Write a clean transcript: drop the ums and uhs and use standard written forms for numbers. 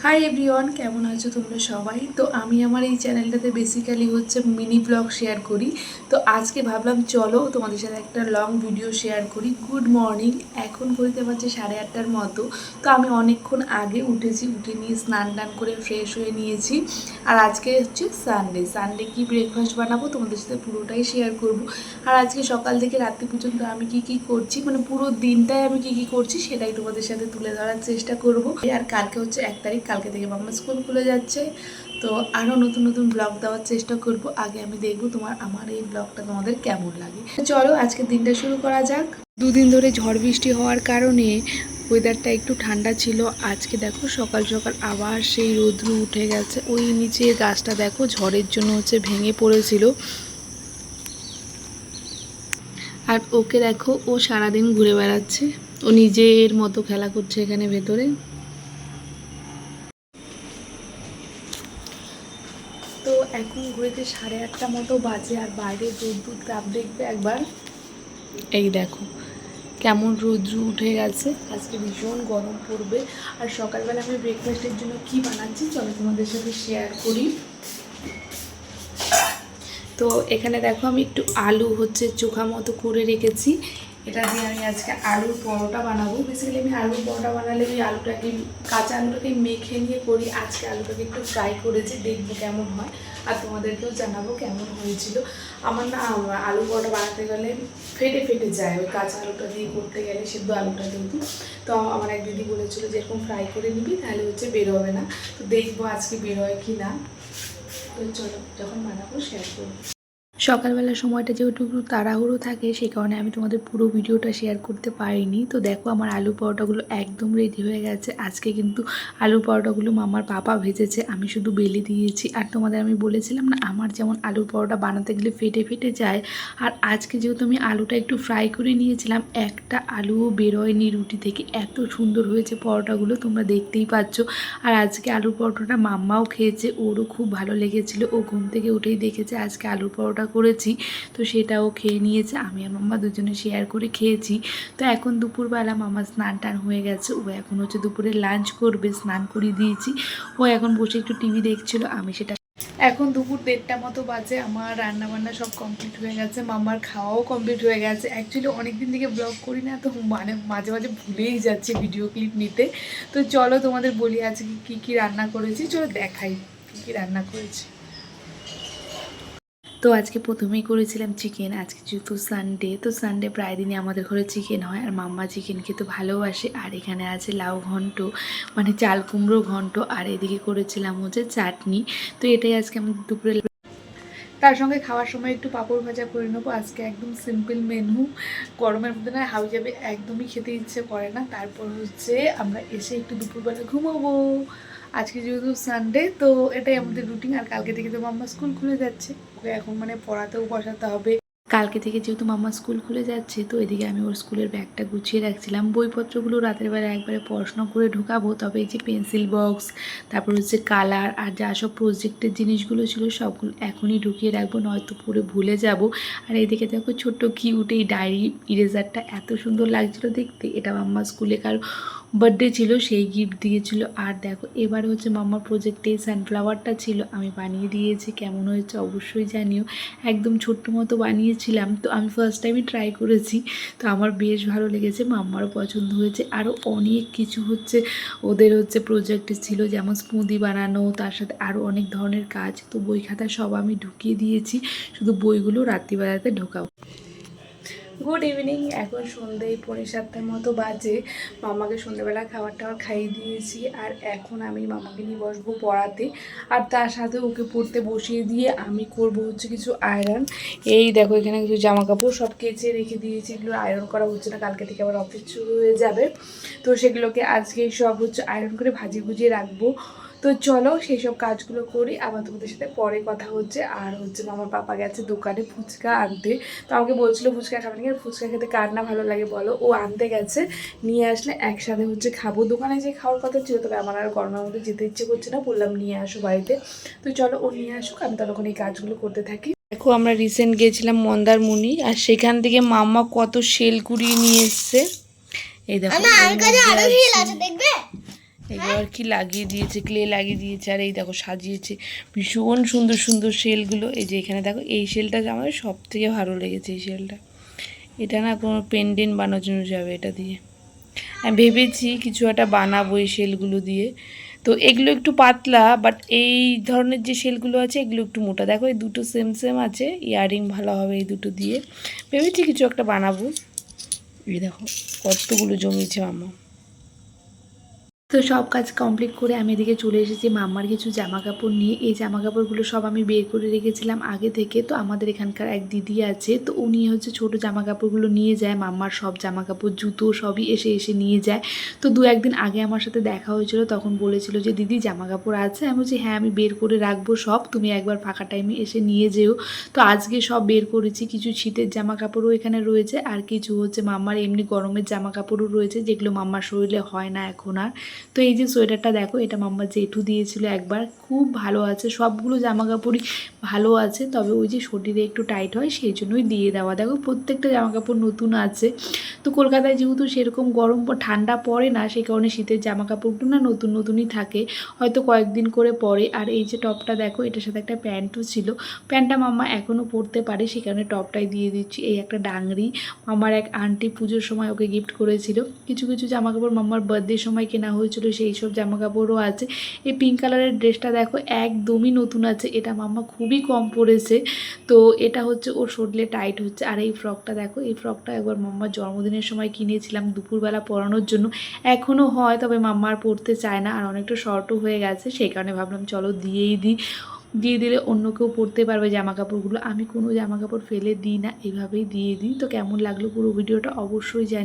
Hi everyone, কেমন আছো তোমরা সবাই? তো আমি আমার এই চ্যানেলটাতে বেসিক্যালি হচ্ছে মিনি ব্লগ শেয়ার করি। তো আজকে ভাবলাম চলো তোমাদের সাথে একটা লং ভিডিও শেয়ার করি। গুড মর্নিং, এখন ঘড়িতে বাজে 8:30টার মতো। তো আমি অনেকক্ষণ আগে উঠেছি, উঠে নিয়ে স্নান টান করে ফ্রেশ হয়ে নিয়েছি। আর আজকে হচ্ছে সানডে কি ব্রেকফাস্ট বানাবো তোমাদের সাথে পুরোটাই শেয়ার করব। আর আজকে সকাল থেকে রাত্রি পর্যন্ত আমি কি করছি, মানে পুরো দিনটায় আমি কি করছি সেটাই তোমাদের সাথে তুলে ধরার চেষ্টা করব। আর কালকে হচ্ছে 1 তারিখ, কালকে থেকে মাম্মা স্কুল খুলে যাচ্ছে। তো আরও নতুন নতুন ব্লগ দেওয়ার চেষ্টা করব। আগে আমি দেখবো আমার এই ব্লগটা তোমাদের কেমন লাগে। চলো আজকে দিনটা শুরু করা যাক। দুদিন ধরে ঝড় বৃষ্টি হওয়ার কারণে ওয়েদারটা একটু ঠান্ডা ছিল। আজকে দেখো সকাল সকাল আবার সেই রৌদ্র উঠে গেছে। ওই নিচে গাছটা দেখো ঝড়ের জন্য হচ্ছে ভেঙে পড়েছিল। আর ওকে দেখো, ও সারাদিন ঘুরে বেড়াচ্ছে, ও নিজের মতো খেলা করছে এখানে ভেতরে। তো এখন ঘুরেতে 8:30 মতো বাজে, আর বাইরে রোদ্দুর তাপ দেখবে একবার। এই দেখো কেমন রৌদ্র উঠে গেছে, আজকে ভীষণ গরম পড়বে। আর সকালবেলা আমি ব্রেকফাস্টের জন্য কি বানাচ্ছি চলো তোমাদের সাথে শেয়ার করি। তো এখানে দেখো আমি একটু আলু হচ্ছে চোখা মতো করে রেখেছি। এটা দিয়ে আমি আজকে আলুর পরোটা বানাবো। বেসিক্যালি আমি আলুর পরোটা বানালে ওই আলুটাকে, কাঁচা আলুটাকে মেখে নিয়ে করি। আজকে আলুটাকে একটু ফ্রাই করেছি, দেখবো কেমন হয় আর তোমাদেরকেও জানাবো কেমন হয়েছিল। আমার না আলু পরোটা বানাতে গেলে ফেটে ফেটে যায়, ওই কাঁচা আলুটা দিয়ে করতে গেলে, সেদ্ধ আলুটা কিন্তু। তো আমার এক দিদি বলেছিল যে এরকম ফ্রাই করে নিবি তাহলে হচ্ছে বেরোবে না। তো দেখবো আজকে বেরোয় কি না। তো চলো যখন বানাবো শেয়ার করবো। সকালবেলার সময়টা যেহেতু একটু তাড়াহুড়ো থাকে, সেই কারণে আমি তোমাদের পুরো ভিডিওটা শেয়ার করতে পারিনি। তো দেখো আমার আলু পরোটাগুলো একদম রেডি হয়ে গেছে। আজকে কিন্তু আলু পরোটাগুলো মামার পাপা ভেজেছে, আমি শুধু বেলে দিয়েছি। আর তোমাদের আমি বলেছিলাম না, আমার যেমন আলু পরোটা বানাতে গেলে ফেটে ফেটে যায়। আর আজকে যেহেতু আমি আলুটা একটু ফ্রাই করে নিয়েছিলাম, একটা আলুও বেরোয়নি রুটি থেকে, এত সুন্দর হয়েছে পরোটাগুলো, তোমরা দেখতেই পাচ্ছ। আর আজকে আলুর পরোটাটা মাম্মাও খেয়েছে, ওরও খুব ভালো লেগেছিল। ও ঘুম থেকে উঠেই দেখেছে আজকে আলুর পরোটা করেছি, তো সেটাও খেয়ে নিয়েছে। আমি আর মাম্মা দুজনে শেয়ার করে খেয়েছি। তো এখন দুপুরবেলা মামা স্নান টান হয়ে গেছে, ও এখন হচ্ছে দুপুরে লাঞ্চ করবে, স্নান করিয়ে দিয়েছি। ও এখন বসে একটু টিভি দেখছিল, আমি সেটা। এখন দুপুর 1:30 মতো বাজে, আমার রান্না বান্না সব কমপ্লিট হয়ে গেছে, মামার খাওয়াও কমপ্লিট হয়ে গেছে। অ্যাকচুয়ালি অনেকদিন থেকে ব্লগ করি না, তো মানে মাঝে মাঝে ভুলেই যাচ্ছে ভিডিও ক্লিপ নিতে। তো চলো তোমাদের বলি আজকে কি রান্না করেছি, চলো দেখাই কি রান্না করেছি। তো আজকে প্রথমেই করেছিলাম চিকেন। আজকে যেহেতু সানডে, তো সানডে প্রায় দিনই আমাদের ঘরে চিকেন হয়, আর মাম্মা চিকেন খেতে ভালোবাসে। আর এখানে আছে লাউ ঘন্ট, মানে চাল কুমড়ো ঘন্ট, আর এদিকে করেছিলাম হচ্ছে চাটনি। তো এটাই আজকে আমি দুপুরে। তার সঙ্গে খাওয়ার সময় একটু পাঁপড় ভাজা করে নেবো। আজকে একদম সিম্পল মেনু, গরমের মধ্যে না হাউজ যাবে, একদমই খেতে ইচ্ছে করে না। তারপর হচ্ছে আমরা এসে একটু দুপুরবেলা ঘুমাবো। আজকে যেহেতু সানডে, তো এটাই আমাদের রুটিন। আর কালকে থেকে তো মাম্মা স্কুল খুলে যাচ্ছে, ওকে এখন মানে পড়াতেও বসাতে হবে। কালকে থেকে যেহেতু মাম্মা স্কুল খুলে যাচ্ছে, তো এদিকে আমি ওর স্কুলের ব্যাগটা গুছিয়ে রাখছিলাম। বইপত্রগুলো রাতের বেলা একবারে পড়াশোনা করে ঢোকাবো। তবে এই যে পেন্সিল বক্স, তারপর হচ্ছে কালার, আর যা সব প্রজেক্টের জিনিসগুলো ছিল সবগুলো এখনই ঢুকিয়ে রাখবো, নয়তো পুরো ভুলে যাব। আর এইদিকে দেখো ছোট্ট কিউট এই ডায়েরি ইরেজারটা, এত সুন্দর লাগছিলো দেখতে। এটা মাম্মা স্কুলে কারো বার্থডে ছিল, সেই গিফট দিয়েছিল। আর দেখো এবার হচ্ছে মাম্মার প্রজেক্টে সানফ্লাওয়ারটা ছিল, আমি বানিয়ে দিয়েছি। কেমন হয়েছে অবশ্যই জানিও। একদম ছোট্ট মতো বানিয়েছিলাম, তো আমি ফার্স্ট টাইমই ট্রাই করেছি, তো আমার বেশ ভালো লেগেছে, মাম্মারও পছন্দ হয়েছে। আরও অনেক কিছু হচ্ছে ওদের হচ্ছে প্রজেক্ট ছিল, যেমন স্মুদি বানানো, তার সাথে আরও অনেক ধরনের কাজ। তো বই খাতা সব আমি ঢুকিয়ে দিয়েছি, শুধু বইগুলো রাত্রিবেলাতে ঢোকাবো। গুড ইভিনিং, এখন সন্ধ্যে 6:45 মতো বাজে। মামাকে সন্ধ্যেবেলা খাবার টাবার খাইয়ে দিয়েছি, আর এখন আমি মামাকে নিয়ে বসবো পড়াতে। আর তার সাথে ওকে পড়তে বসিয়ে দিয়ে আমি করব হচ্ছে কিছু আয়রন। এই দেখো এখানে কিছু জামা কাপড় সব কেচে রেখে দিয়েছি, এগুলো আয়রন করা হচ্ছে না, কালকে থেকে আবার অফিস শুরু হয়ে যাবে। তো সেগুলোকে আজকে সব হচ্ছে আয়রন করে ভাজিয়ে ভুজিয়ে রাখবো। তো চলো সেই সব কাজগুলো করি, আবার তোমাদের সাথে পরে কথা হচ্ছে। আর হচ্ছে মামার পাপা গেছে দোকানে ফুচকা আনতে। তো আমাকে বলছিল ফুচকা খাবে নাকি, আর ফুচকা খেতে কার না ভালো লাগে বলো। ও আনতে গেছে, নিয়ে আসলে একসাথে হচ্ছে খাবো। দোকানে যে খাওয়ার কথা ছিল, তবে আমার আর গরমের মধ্যে যেতে ইচ্ছে করছে না, বললাম নিয়ে আসো বাড়িতে। তো চলো ও নিয়ে আসুক, আমি ততক্ষণ এই কাজগুলো করতে থাকি। দেখো আমরা রিসেন্ট গেছিলাম মন্দারমণি, আর সেখান থেকে মাম্মা কত শেল কুড়িয়ে নিয়ে এসছে। এই দেখো দেখবে এবার কি লাগিয়ে দিয়েছে, ক্লে লাগিয়ে দিয়েছে, আর এই দেখো সাজিয়েছে ভীষণ সুন্দর সুন্দর শেলগুলো। এই যে এখানে দেখো এই শেলটা আমার সব থেকে ভালো লেগেছে। এই শেলটা, এটা না কোনো পেন্ডেন্ট বানানো যাবে এটা দিয়ে। আমি ভেবেছি কিছু একটা বানাবো এই শেলগুলো দিয়ে। তো এগুলো একটু পাতলা, বাট এই ধরনের যে শেলগুলো আছে এগুলো একটু মোটা। দেখো এই দুটো সেম সেম আছে, ইয়াররিং ভালো হবে এই দুটো দিয়ে। ভেবেছি কিছু একটা বানাবো। এই দেখো কতগুলো জমিয়েছে মামা। তো সব কাজ কমপ্লিট করে আমি এদিকে চলে এসেছি মাম্মার কিছু জামা কাপড় নিয়ে। এই জামা কাপড়গুলো সব আমি বের করে রেখেছিলাম আগে থেকে। তো আমাদের এখানকার এক দিদি আছে, তো উনি হচ্ছে ছোটো জামা কাপড়গুলো নিয়ে যায়, মাম্মার সব জামা কাপড় জুতো সবই এসে নিয়ে যায়। তো দু একদিন আগে আমার সাথে দেখা হয়েছিল, তখন বলেছিল যে দিদি জামা কাপড় আছে। আমি বলছি হ্যাঁ আমি বের করে রাখবো সব, তুমি একবার ফাঁকা টাইমে এসে নিয়ে যেও। তো আজকে সব বের করেছি। কিছু শীতের জামা কাপড়ও এখানে রয়েছে, আর কিছু হচ্ছে মাম্মার এমনি গরমের জামা কাপড়ও রয়েছে, যেগুলো মাম্মার শরীরে হয় না এখন আর। তো এই যে সোয়েটারটা দেখো, এটা মাম্মা জেঠু দিয়েছিল একবার, খুব ভালো আছে। সবগুলো জামা কাপড়ই ভালো আছে, তবে ওই যে শরীরে একটু টাইট হয় সেই জন্যই দিয়ে দেওয়া। দেখো প্রত্যেকটা জামা কাপড় নতুন আছে। তো কলকাতায় যেহেতু সেরকম গরম ঠান্ডা পড়ে না, সেই কারণে শীতের জামা কাপড়গুলো না নতুন নতুনই থাকে, হয়তো কয়েকদিন করে পরে। আর এই যে টপটা দেখো, এটার সাথে একটা প্যান্টও ছিল। প্যান্টটা মাম্মা এখনও পরতে পারে, সেই কারণে টপটাই দিয়ে দিচ্ছি। এই একটা ডাংরি মাম্মার এক আন্টি পুজোর সময় ওকে গিফট করেছিল। কিছু কিছু জামা কাপড় মাম্মার বার্থডের সময় কেনা হয়েছিল, সেই সব জামা কাপড়ও আছে। এই পিঙ্ক কালারের ড্রেসটা দেখো একদমই নতুন আছে, এটা মাম্মা খুবই কম পরেছে। তো এটা হচ্ছে ওর শরীরে টাইট হচ্ছে। আর এই ফ্রকটা দেখো, এই ফ্রকটা একবার মাম্মার জন্মদিনের সময় কিনেছিলাম দুপুরবেলা পরানোর জন্য। এখনও হয়, তবে মাম্মা আর পরতে চায় না, আর অনেকটা শর্টও হয়ে গেছে, সেই কারণে ভাবলাম চলো দিয়েই দিই। দিয়ে দিলে অন্য কেউ পরতে পারবে জামা কাপড়গুলো। আমি কোনো জামা কাপড় ফেলে দিই না, এভাবেই দিয়ে দিই। তো কেমন লাগলো পুরো ভিডিওটা অবশ্যই জানি।